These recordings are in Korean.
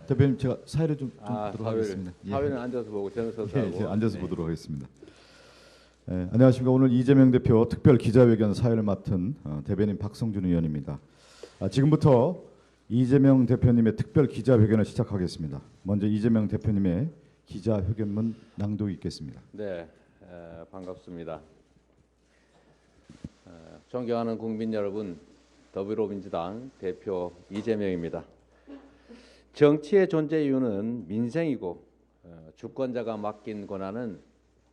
대표님 제가 사회를 좀 보도록 사회를, 하겠습니다. 사회는 앉아서 보고 저는 서서 예, 하고. 이제 앉아서 네. 보도록 하겠습니다. 안녕하십니까. 오늘 이재명 대표 특별 기자회견 사회를 맡은 대변인 박성준 의원입니다. 지금부터 이재명 대표님의 특별 기자회견을 시작하겠습니다. 먼저 이재명 대표님의 기자회견문 낭독이 있겠습니다. 네, 반갑습니다. 존경하는 국민 여러분, 더불어민주당 대표 이재명입니다. 정치의 존재 이유는 민생이고 주권자가 맡긴 권한은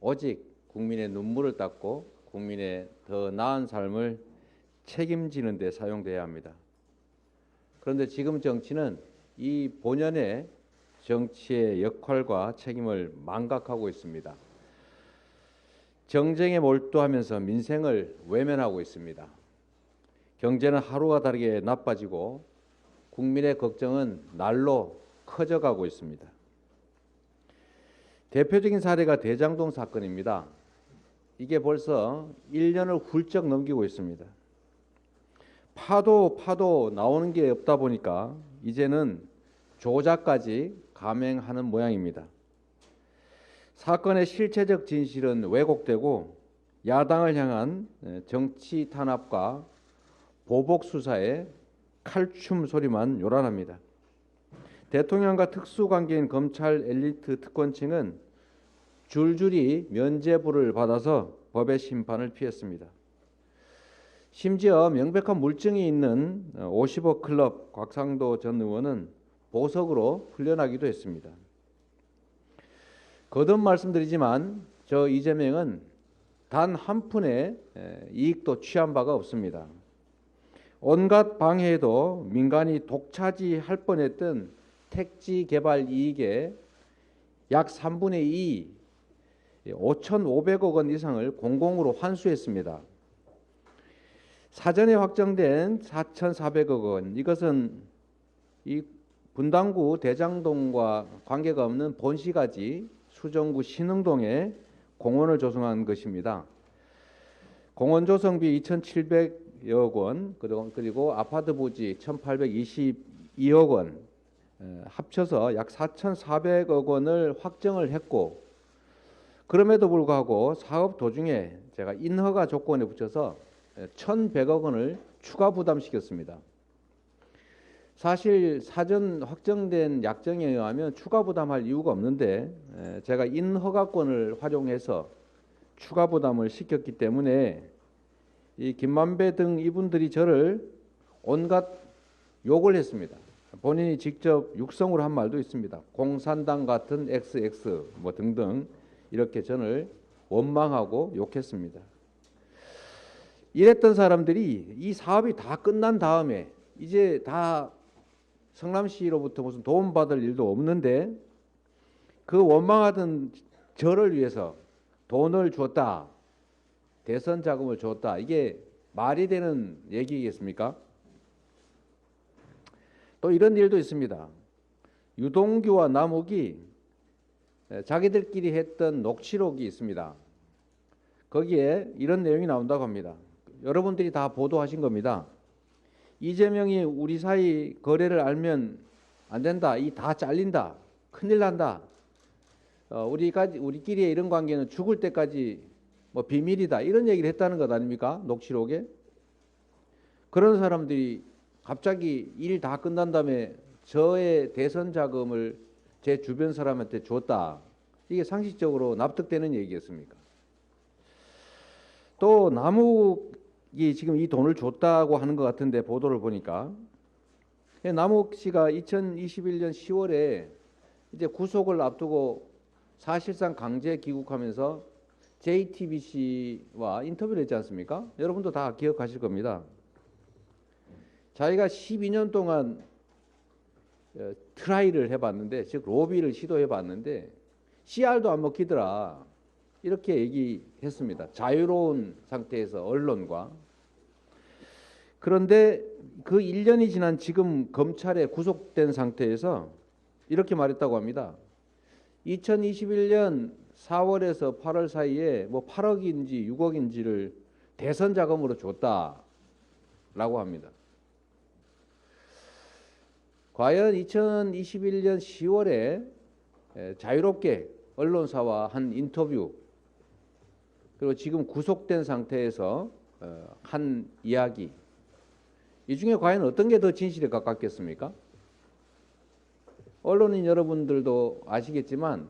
오직 국민의 눈물을 닦고 국민의 더 나은 삶을 책임지는 데 사용돼야 합니다. 그런데 지금 정치는 이 본연의 정치의 역할과 책임을 망각하고 있습니다. 정쟁에 몰두하면서 민생을 외면하고 있습니다. 경제는 하루가 다르게 나빠지고 국민의 걱정은 날로 커져가고 있습니다. 대표적인 사례가 대장동 사건입니다. 이게 벌써 1년을 훌쩍 넘기고 있습니다. 파도 나오는 게 없다 보니까 이제는 조작까지 감행하는 모양입니다. 사건의 실체적 진실은 왜곡되고 야당을 향한 정치 탄압과 보복 수사에 칼춤 소리만 요란합니다. 대통령과 특수관계인 검찰 엘리트 특권층은 줄줄이 면죄부를 받아서 법의 심판을 피했습니다. 심지어 명백한 물증이 있는 50억 클럽 곽상도 전 의원은 보석으로 풀려나기도 했습니다. 거듭 말씀드리지만 저 이재명은 단 한 푼의 이익도 취한 바가 없습니다. 온갖 방해에도 민간이 독차지할 뻔했던 택지 개발 이익의 약 3분의 2, 5,500억 원 이상을 공공으로 환수했습니다. 사전에 확정된 4,400억 원, 이것은 이 분당구 대장동과 관계가 없는 본시가지 수정구 신흥동에 공원을 조성한 것입니다. 공원 조성비 2,700억 원, 그리고 아파트 부지 1,822억 원, 합쳐서 약 4,400억 원을 확정을 했고, 그럼에도 불구하고 사업 도중에 제가 인허가 조건에 붙여서 1,100억 원을 추가 부담시켰습니다. 사실 사전 확정된 약정에 의하면 추가 부담할 이유가 없는데 제가 인허가권을 활용해서 추가 부담을 시켰기 때문에 이 김만배 등 이분들이 저를 온갖 욕을 했습니다. 본인이 직접 육성으로 한 말도 있습니다. 공산당 같은 XX 뭐 등등 이렇게 저를 원망하고 욕했습니다. 이랬던 사람들이 이 사업이 다 끝난 다음에 이제 다 성남시로부터 무슨 도움받을 일도 없는데 그 원망하던 저를 위해서 돈을 줬다, 대선 자금을 줬다, 이게 말이 되는 얘기겠습니까? 또 이런 일도 있습니다. 유동규와 남욱이 자기들끼리 했던 녹취록이 있습니다. 거기에 이런 내용이 나온다고 합니다. 여러분들이 다 보도하신 겁니다. 이재명이 우리 사이 거래를 알면 안 된다. 이 다 잘린다. 큰일 난다. 우리끼리의 이런 관계는 죽을 때까지 뭐 비밀이다. 이런 얘기를 했다는 것 아닙니까? 녹취록에. 그런 사람들이 갑자기 일 다 끝난 다음에 저의 대선 자금을 제 주변 사람한테 줬다. 이게 상식적으로 납득되는 얘기겠습니까? 또 남욱이 지금 이 돈을 줬다고 하는 것 같은데 보도를 보니까 남욱 씨가 2021년 10월에 이제 구속을 앞두고 사실상 강제 귀국하면서 JTBC와 인터뷰를 했지 않습니까? 여러분도 다 기억하실 겁니다. 자기가 12년 동안 트라이를 해봤는데, 즉 로비를 시도해봤는데 CR도 안 먹히더라. 이렇게 얘기했습니다. 자유로운 상태에서 언론과. 그런데 그 1년이 지난 지금 검찰에 구속된 상태에서 이렇게 말했다고 합니다. 2021년 4월에서 8월 사이에 뭐 8억인지 6억인지를 대선 자금으로 줬다라고 합니다. 과연 2021년 10월에 자유롭게 언론사와 한 인터뷰, 그리고 지금 구속된 상태에서 한 이야기, 이 중에 과연 어떤 게 더 진실에 가깝겠습니까? 언론인 여러분들도 아시겠지만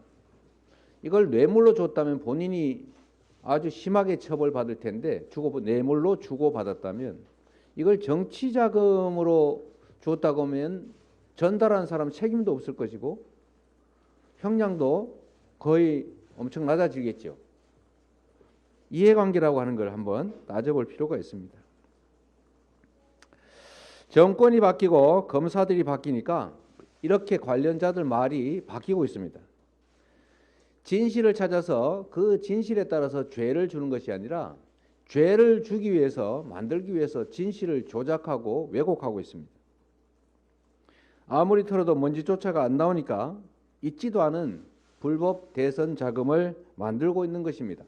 이걸 뇌물로 줬다면 본인이 아주 심하게 처벌받을 텐데, 뇌물로 주고받았다면, 이걸 정치 자금으로 줬다고 하면 전달한 사람 책임도 없을 것이고 형량도 거의 엄청 낮아지겠죠. 이해관계라고 하는 걸 한번 따져볼 필요가 있습니다. 정권이 바뀌고 검사들이 바뀌니까 이렇게 관련자들 말이 바뀌고 있습니다. 진실을 찾아서 그 진실에 따라서 죄를 주는 것이 아니라 죄를 주기 위해서, 만들기 위해서 진실을 조작하고 왜곡하고 있습니다. 아무리 털어도 먼지조차가 안 나오니까 있지도 않은 불법 대선 자금을 만들고 있는 것입니다.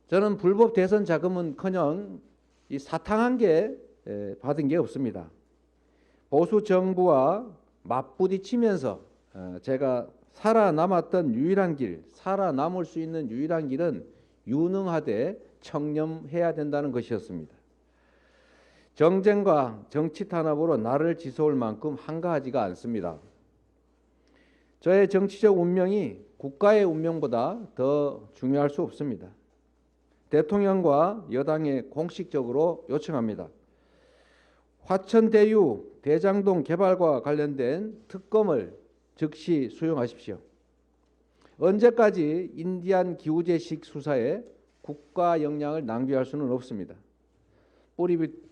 저는 불법 대선 자금은커녕 이 사탕한 게 받은 게 없습니다. 보수 정부와 맞부딪히면서 제가 살아남았던 유일한 길, 살아남을 수 있는 유일한 길은 유능하되 청렴해야 된다는 것이었습니다. 정쟁과 정치 탄압으로 나를 지서울 만큼 한가하지가 않습니다. 저의 정치적 운명이 국가의 운명보다 더 중요할 수 없습니다. 대통령과 여당에 공식적으로 요청합니다. 화천대유 대장동 개발과 관련된 특검을 즉시 수용하십시오. 언제까지 인디안 기우제식 수사에 국가 역량을 낭비할 수는 없습니다.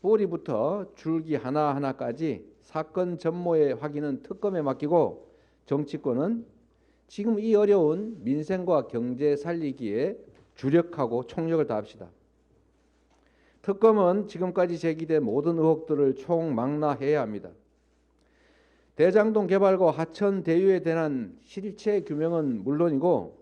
뿌리부터 줄기 하나하나까지 사건 전모의 확인은 특검에 맡기고 정치권은 지금 이 어려운 민생과 경제 살리기에 주력하고 총력을 다합시다. 특검은 지금까지 제기된 모든 의혹들을 총망라해야 합니다. 대장동 개발과 하천 대유에 대한 실체 규명은 물론이고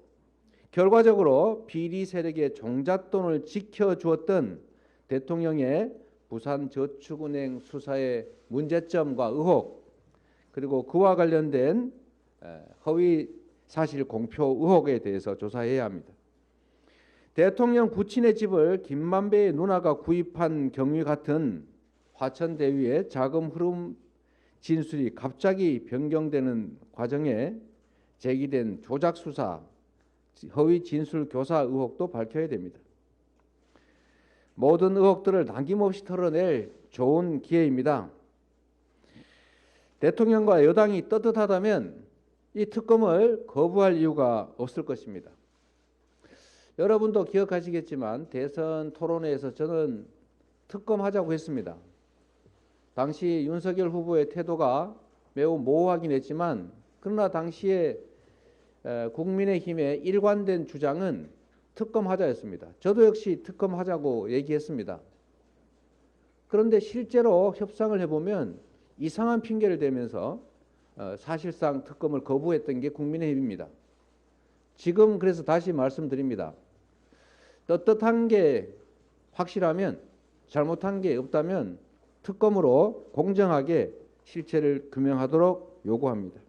결과적으로 비리 세력의 종잣돈을 지켜주었던 대통령의 부산저축은행 수사의 문제점과 의혹, 그리고 그와 관련된 허위 사실 공표 의혹에 대해서 조사해야 합니다. 대통령 부친의 집을 김만배의 누나가 구입한 경위 같은 화천대유의 자금 흐름 진술이 갑자기 변경되는 과정에 제기된 조작 수사, 허위 진술 교사 의혹도 밝혀야 됩니다. 모든 의혹들을 남김없이 털어낼 좋은 기회입니다. 대통령과 여당이 떳떳하다면 이 특검을 거부할 이유가 없을 것입니다. 여러분도 기억하시겠지만 대선 토론회에서 저는 특검하자고 했습니다. 당시 윤석열 후보의 태도가 매우 모호하긴 했지만 그러나 당시에 국민의힘의 일관된 주장은 특검하자였습니다. 저도 역시 특검하자고 얘기했습니다. 그런데 실제로 협상을 해보면 이상한 핑계를 대면서 사실상 특검을 거부했던 게 국민의힘입니다. 지금 그래서 다시 말씀드립니다. 떳떳한 게 확실하면, 잘못한 게 없다면 특검으로 공정하게 실체를 규명하도록 요구합니다.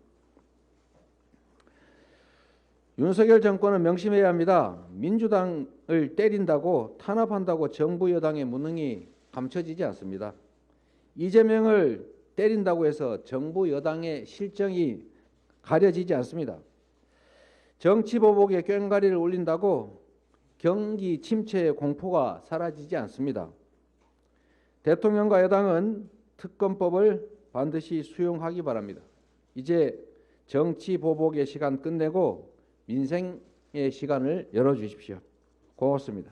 윤석열 정권은 명심해야 합니다. 민주당을 때린다고, 탄압한다고 정부 여당의 무능이 감춰지지 않습니다. 이재명을 때린다고 해서 정부 여당의 실정이 가려지지 않습니다. 정치 보복에 꽹과리를 올린다고 경기 침체의 공포가 사라지지 않습니다. 대통령과 여당은 특검법을 반드시 수용하기 바랍니다. 이제 정치 보복의 시간 끝내고 민생의 시간을 열어주십시오. 고맙습니다.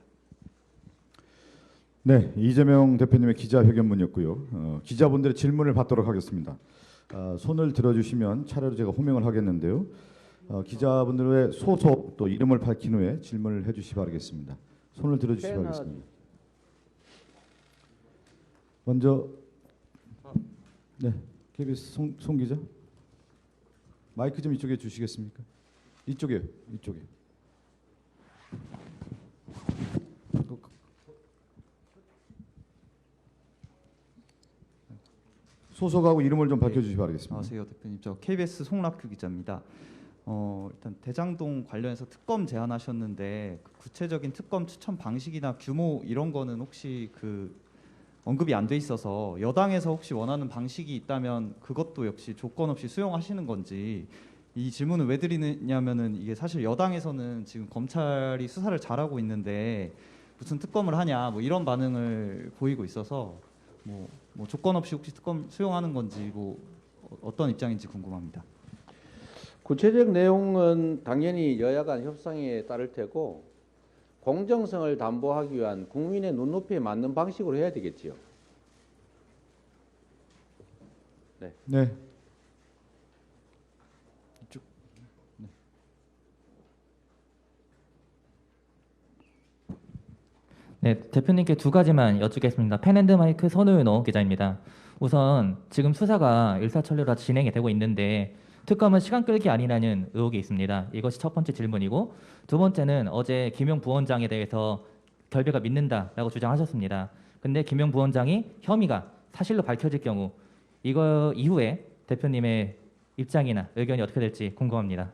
네, 이재명 대표님의 기자회견문이었고요. 기자분들의 질문을 받도록 하겠습니다. 손을 들어주시면 차례로 제가 호명을 하겠는데요. 기자분들의 소속 또 이름을 밝힌 후에 질문을 해주시기 바라겠습니다. 손을 들어주시기 바라겠습니다. 먼저 네, KBS 송 기자, 마이크 좀 이쪽에 주시겠습니까? 이쪽에. 소속하고 이름을 좀 밝혀주시기 바라겠습니다. 안녕하세요, 대표님. 저 KBS 송락규 기자입니다. 일단 대장동 관련해서 특검 제안하셨는데 그 구체적인 특검 추천 방식이나 규모 이런 거는 혹시 그 언급이 안 돼 있어서 여당에서 혹시 원하는 방식이 있다면 그것도 역시 조건 없이 수용하시는 건지, 이 질문을 왜 드리냐면은 이게 사실 여당에서는 지금 검찰이 수사를 잘하고 있는데 무슨 특검을 하냐 뭐 이런 반응을 보이고 있어서 뭐 조건 없이 혹시 특검 수용하는 건지 뭐 어떤 입장인지 궁금합니다. 구체적 내용은 당연히 여야 간 협상에 따를 테고 공정성을 담보하기 위한 국민의 눈높이에 맞는 방식으로 해야 되겠지요. 네. 네, 대표님께 두 가지만 여쭙겠습니다. 펜앤드마이크 선우윤호 기자입니다. 우선 지금 수사가 일사천리로 진행이 되고 있는데 특검은 시간 끌기 아니냐는 의혹이 있습니다. 이것이 첫 번째 질문이고, 두 번째는 어제 김용 부원장에 대해서 결배가 믿는다라고 주장하셨습니다. 근데 김용 부원장이 혐의가 사실로 밝혀질 경우 이거 이후에 대표님의 입장이나 의견이 어떻게 될지 궁금합니다.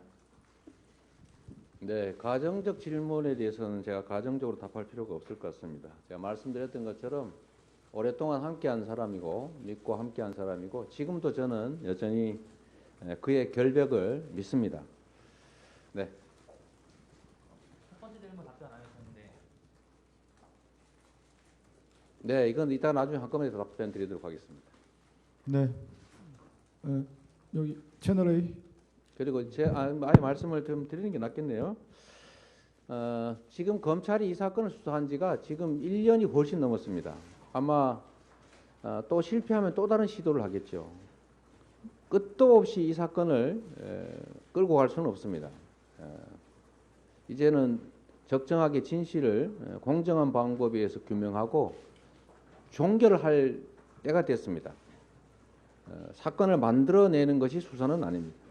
네, 가정적 질문에 대해서는 제가 가정적으로 답할 필요가 없을 것 같습니다. 제가 말씀드렸던 것처럼 오랫동안 함께한 사람이고 믿고 함께한 사람이고 지금도 저는 여전히 그의 결백을 믿습니다. 네. 첫 번째 질문 답변 안 하셨는데. 네, 이건 이따 나중에 한꺼번에 답변 드리도록 하겠습니다. 네. 여기 채널 A. 그리고 아예 말씀을 좀 드리는 게 낫겠네요. 지금 검찰이 이 사건을 수사한 지가 지금 1년이 훨씬 넘었습니다. 아마 또 실패하면 또 다른 시도를 하겠죠. 끝도 없이 이 사건을 끌고 갈 수는 없습니다. 이제는 적정하게 진실을 공정한 방법에 의해서 규명하고 종결을 할 때가 됐습니다. 사건을 만들어내는 것이 수사는 아닙니다.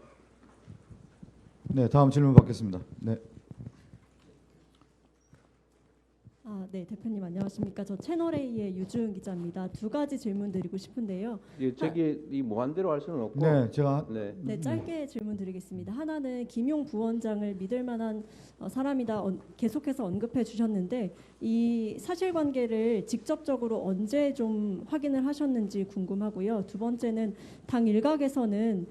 네, 다음 질문 받겠습니다. 네. 네, 대표님 안녕하십니까? 저 채널 A의 유주은 기자입니다. 두 가지 질문 드리고 싶은데요. 저기 이 무한대로 할 수는 없고. 네, 제가 네. 네, 짧게 질문 드리겠습니다. 하나는 김용 부원장을 믿을 만한 사람이다 계속해서 언급해 주셨는데 이 사실관계를 직접적으로 언제 좀 확인을 하셨는지 궁금하고요. 두 번째는 당 일각에서는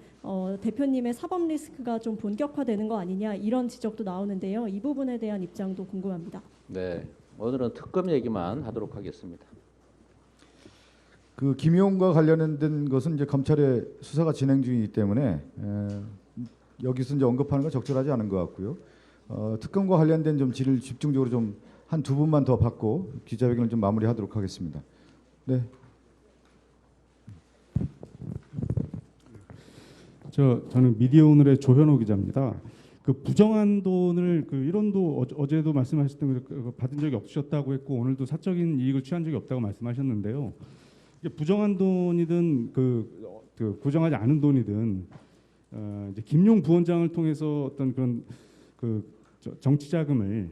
대표님의 사법 리스크가 좀 본격화되는 거 아니냐 이런 지적도 나오는데요. 이 부분에 대한 입장도 궁금합니다. 네. 오늘은 특검 얘기만 하도록 하겠습니다. 그 김용과 관련된 것은 이제 검찰의 수사가 진행 중이기 때문에 여기서 이제 언급하는 건 적절하지 않은 것 같고요. 특검과 관련된 좀 질을 집중적으로 좀 한 두 분만 더 받고 기자회견을 좀 마무리하도록 하겠습니다. 네. 저는 미디어오늘의 조현호 기자입니다. 그 부정한 돈을 그 1원도 어제도 말씀하셨던 그 받은 적이 없으셨다고 했고 오늘도 사적인 이익을 취한 적이 없다고 말씀하셨는데요. 이게 부정한 돈이든 그 부정하지 않은 돈이든 이제 김용 부원장을 통해서 어떤 그런 정치 자금을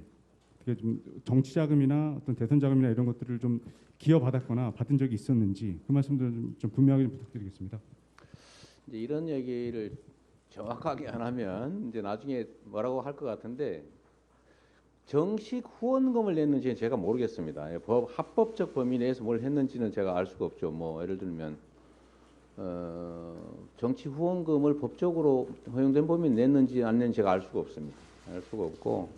좀 정치 자금이나 어떤 대선 자금이나 이런 것들을 좀 기여받았거나 받은 적이 있었는지 그 말씀들 좀 분명하게 좀 부탁드리겠습니다. 이제 이런 얘기를 정확하게 안 하면 이제 나중에 뭐라고 할 것 같은데 정식 후원금을 냈는지는 제가 모르겠습니다. 합법적 범위 내에서 뭘 했는지는 제가 알 수가 없죠. 뭐 예를 들면 정치 후원금을 법적으로 허용된 범위 냈는지 안 냈는지 제가 알 수가 없습니다. 알 수가 없고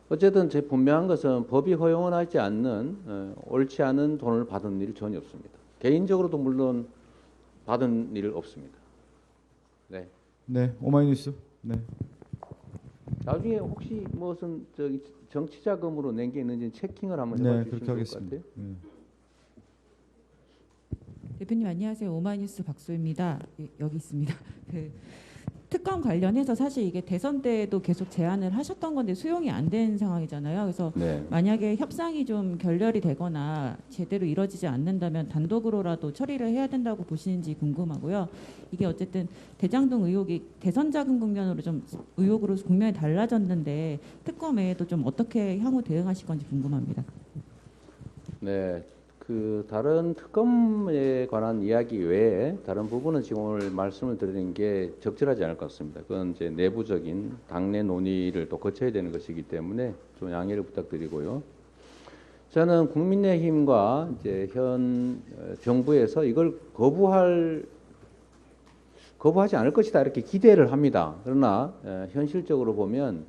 어쨌든 제 분명한 것은 법이 허용을 하지 않는 옳지 않은 돈을 받은 일 전혀 없습니다. 개인적으로도 물론 받은 일 없습니다. 네. 네, 오마이뉴스. 네. 나중에 혹시 무슨 저기 정치 자금으로 낸 게 있는지 체킹을 한번 해봐 네, 주시면 그렇게 좋을 것 하겠습니다. 같아요. 네. 대표님 안녕하세요. 오마이뉴스 박소입니다. 여기 있습니다. 특검 관련해서 사실 이게 대선 때도 계속 제안을 하셨던 건데 수용이 안 된 상황이잖아요. 그래서 네. 만약에 협상이 좀 결렬이 되거나 제대로 이루어지지 않는다면 단독으로라도 처리를 해야 된다고 보시는지 궁금하고요. 이게 어쨌든 대장동 의혹이 대선 자금 국면으로 좀 의혹으로 국면이 달라졌는데 특검 외에도 좀 어떻게 향후 대응하실 건지 궁금합니다. 네. 그 다른 특검에 관한 이야기 외에 다른 부분은 지금 오늘 말씀을 드리는 게 적절하지 않을 것 같습니다. 그건 이제 내부적인 당내 논의를 또 거쳐야 되는 것이기 때문에 좀 양해를 부탁드리고요. 저는 국민의힘과 이제 현 정부에서 이걸 거부하지 않을 것이다 이렇게 기대를 합니다. 그러나 현실적으로 보면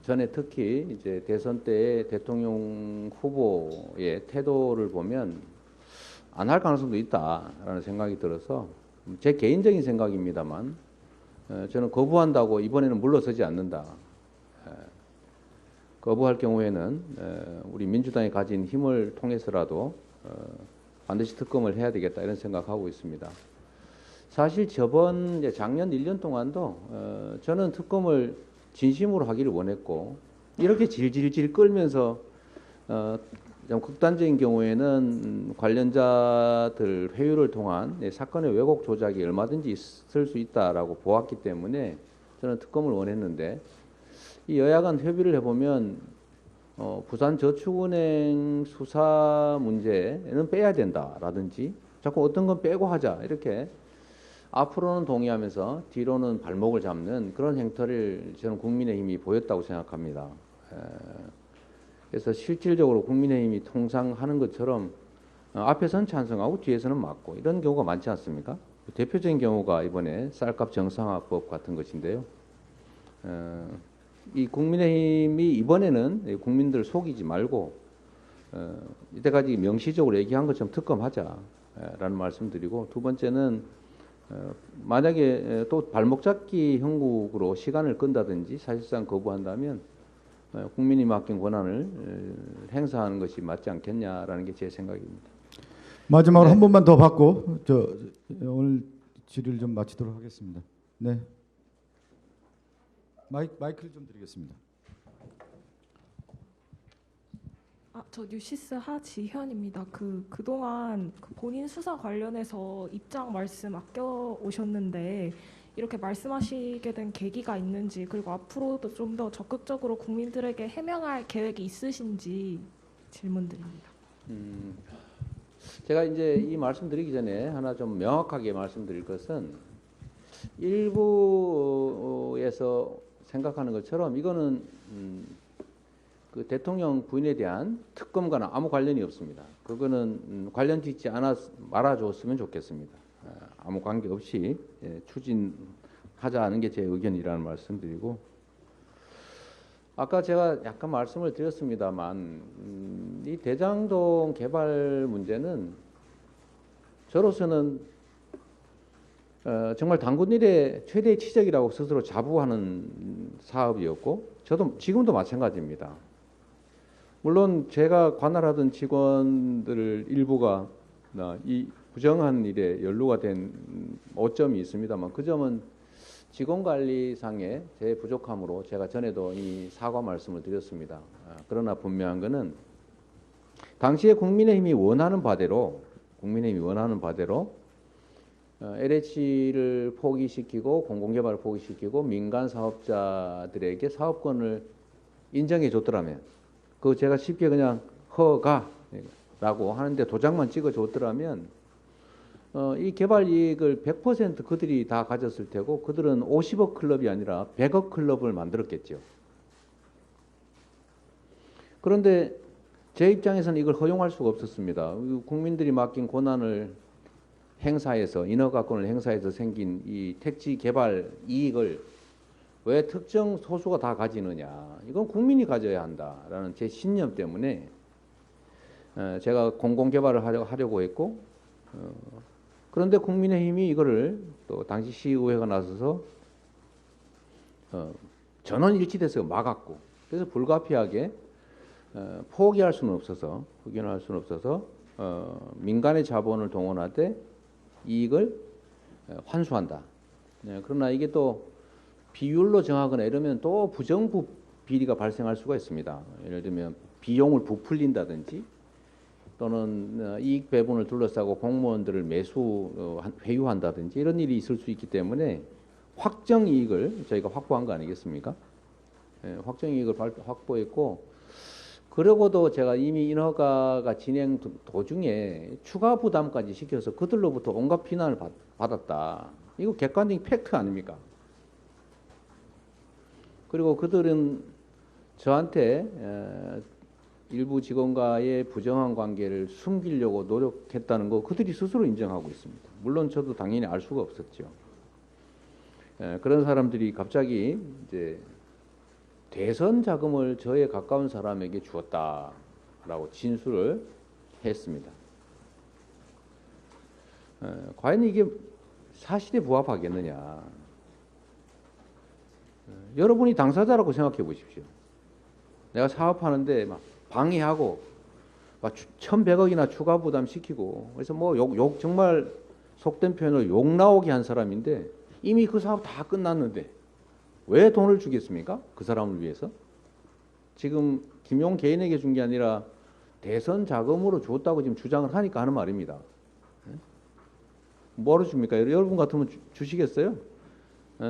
전에 특히 이제 대선 때 대통령 후보의 태도를 보면 안 할 가능성도 있다라는 생각이 들어서 제 개인적인 생각입니다만 저는 거부한다고 이번에는 물러서지 않는다. 거부할 경우에는 우리 민주당이 가진 힘을 통해서라도 반드시 특검을 해야 되겠다 이런 생각하고 있습니다. 사실 저번 이제 작년 1년 동안도 저는 특검을 진심으로 하기를 원했고 이렇게 질질질 끌면서 좀 극단적인 경우에는 관련자들 회유를 통한 사건의 왜곡 조작이 얼마든지 있을 수 있다라고 보았기 때문에 저는 특검을 원했는데 이 여야 간 협의를 해보면 부산저축은행 수사 문제는 빼야 된다라든지 자꾸 어떤 건 빼고 하자 이렇게 앞으로는 동의하면서 뒤로는 발목을 잡는 그런 행태를 저는 국민의힘이 보였다고 생각합니다. 그래서 실질적으로 국민의힘이 통상 하는 것처럼 앞에서는 찬성하고 뒤에서는 막고 이런 경우가 많지 않습니까? 대표적인 경우가 이번에 쌀값 정상화법 같은 것인데요. 이 국민의힘이 이번에는 국민들 속이지 말고 이때까지 명시적으로 얘기한 것처럼 특검하자라는 말씀드리고 두 번째는 만약에 또 발목 잡기 형국으로 시간을 끈다든지 사실상 거부한다면 국민이 맡긴 권한을 행사하는 것이 맞지 않겠냐라는 게 제 생각입니다. 마지막으로 네. 한 번만 더 받고 오늘 질의를 좀 마치도록 하겠습니다. 네. 마이크를 좀 드리겠습니다. 저 뉴시스 하지현입니다. 그동안 본인 수사 관련해서 입장 말씀 아껴 오셨는데 이렇게 말씀하시게 된 계기가 있는지 그리고 앞으로도 좀 더 적극적으로 국민들에게 해명할 계획이 있으신지 질문드립니다. 제가 이제 이 말씀드리기 전에 하나 좀 명확하게 말씀드릴 것은 일부에서 생각하는 것처럼 이거는 그 대통령 부인에 대한 특검과는 아무 관련이 없습니다. 그거는 관련 짓지 말아줬으면 좋겠습니다. 아무 관계 없이 추진하자는 게 제 의견이라는 말씀드리고 아까 제가 약간 말씀을 드렸습니다만 이 대장동 개발 문제는 저로서는 정말 당군 일의 최대의 치적이라고 스스로 자부하는 사업이었고 저도 지금도 마찬가지입니다. 물론 제가 관할하던 직원들 일부가 이 부정한 일에 연루가 된 오점이 있습니다만 그 점은 직원관리상의 제 부족함으로 제가 전에도 이 사과 말씀을 드렸습니다. 그러나 분명한 것은 당시에 국민의힘이 원하는 바대로 LH를 포기시키고 공공개발을 포기시키고 민간 사업자들에게 사업권을 인정해 줬더라면 그 제가 쉽게 그냥 허가라고 하는데 도장만 찍어 줬더라면 이 개발 이익을 100% 그들이 다 가졌을 테고 그들은 50억 클럽이 아니라 100억 클럽을 만들었겠죠. 그런데 제 입장에서는 이걸 허용할 수가 없었습니다. 국민들이 맡긴 권한을 행사해서 인허가권을 행사해서 생긴 이 택지 개발 이익을 왜 특정 소수가 다 가지느냐. 이건 국민이 가져야 한다라는 제 신념 때문에 제가 공공개발을 하려고 했고 그런데 국민의힘이 이거를 또 당시 시의회가 나서서 전원 일치돼서 막았고 그래서 불가피하게 포기할 수는 없어서 민간의 자본을 동원하되 이익을 환수한다. 그러나 이게 또 비율로 정하거나 이러면 또 부정부 비리가 발생할 수가 있습니다. 예를 들면 비용을 부풀린다든지 또는 이익 배분을 둘러싸고 공무원들을 회유한다든지 이런 일이 있을 수 있기 때문에 확정 이익을 저희가 확보한 거 아니겠습니까? 확정 이익을 확보했고 그러고도 제가 이미 인허가가 진행 도중에 추가 부담까지 시켜서 그들로부터 온갖 비난을 받았다. 이거 객관적인 팩트 아닙니까? 그리고 그들은 저한테 일부 직원과의 부정한 관계를 숨기려고 노력했다는 거 그들이 스스로 인정하고 있습니다. 물론 저도 당연히 알 수가 없었죠. 그런 사람들이 갑자기 이제 대선 자금을 저에 가까운 사람에게 주었다라고 진술을 했습니다. 과연 이게 사실에 부합하겠느냐? 여러분이 당사자라고 생각해 보십시오. 내가 사업하는데 막 방해하고 막 1,100억이나 추가 부담 시키고 그래서 뭐 욕 정말 속된 표현으로 욕 나오게 한 사람인데 이미 그 사업 다 끝났는데 왜 돈을 주겠습니까? 그 사람을 위해서? 지금 김용 개인에게 준 게 아니라 대선 자금으로 줬다고 지금 주장을 하니까 하는 말입니다. 뭐로 줍니까? 여러분 같으면 주시겠어요?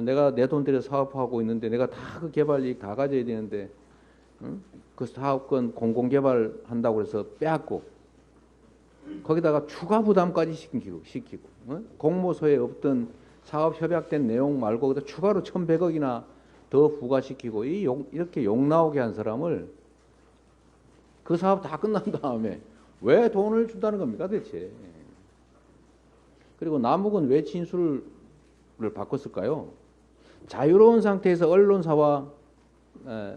내가 내 돈 들여 사업하고 있는데 내가 다 그 개발 이익 다 가져야 되는데 그 사업권 공공개발한다고 해서 빼앗고 거기다가 추가 부담까지 시키고 공모서에 없던 사업 협약된 내용 말고 거기다 추가로 1,100억이나 더 부과시키고 이렇게 욕 나오게 한 사람을 그 사업 다 끝난 다음에 왜 돈을 준다는 겁니까 대체? 그리고 남욱은 왜 진술을 바꿨을까요? 자유로운 상태에서 언론사와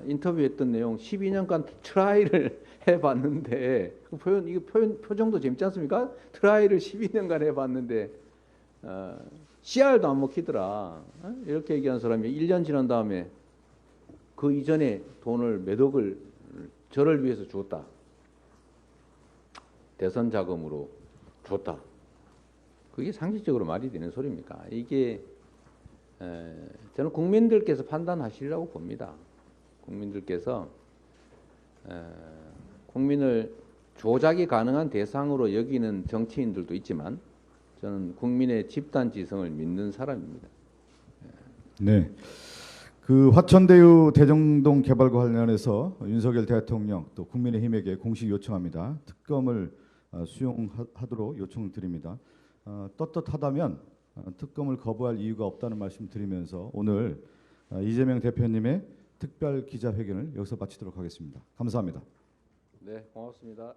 인터뷰했던 내용 12년간 트라이를 해봤는데 그 표정도 재밌지 않습니까? 트라이를 12년간 해봤는데 CR도 안 먹히더라. 이렇게 얘기한 사람이 1년 지난 다음에 그 이전에 돈을 몇 억을 저를 위해서 줬다. 대선 자금으로 줬다. 그게 상식적으로 말이 되는 소리입니까? 이게 저는 국민들께서 판단하시리라고 봅니다. 국민들께서 국민을 조작이 가능한 대상으로 여기는 정치인들도 있지만 저는 국민의 집단 지성을 믿는 사람입니다. 네. 그 화천대유 대정동 개발과 관련해서 윤석열 대통령 또 국민의힘에게 공식 요청합니다. 특검을 수용하도록 요청을 드립니다. 떳떳하다면 특검을 거부할 이유가 없다는 말씀 드리면서 오늘 이재명 대표님의 특별 기자회견을 여기서 마치도록 하겠습니다. 감사합니다. 네, 고맙습니다.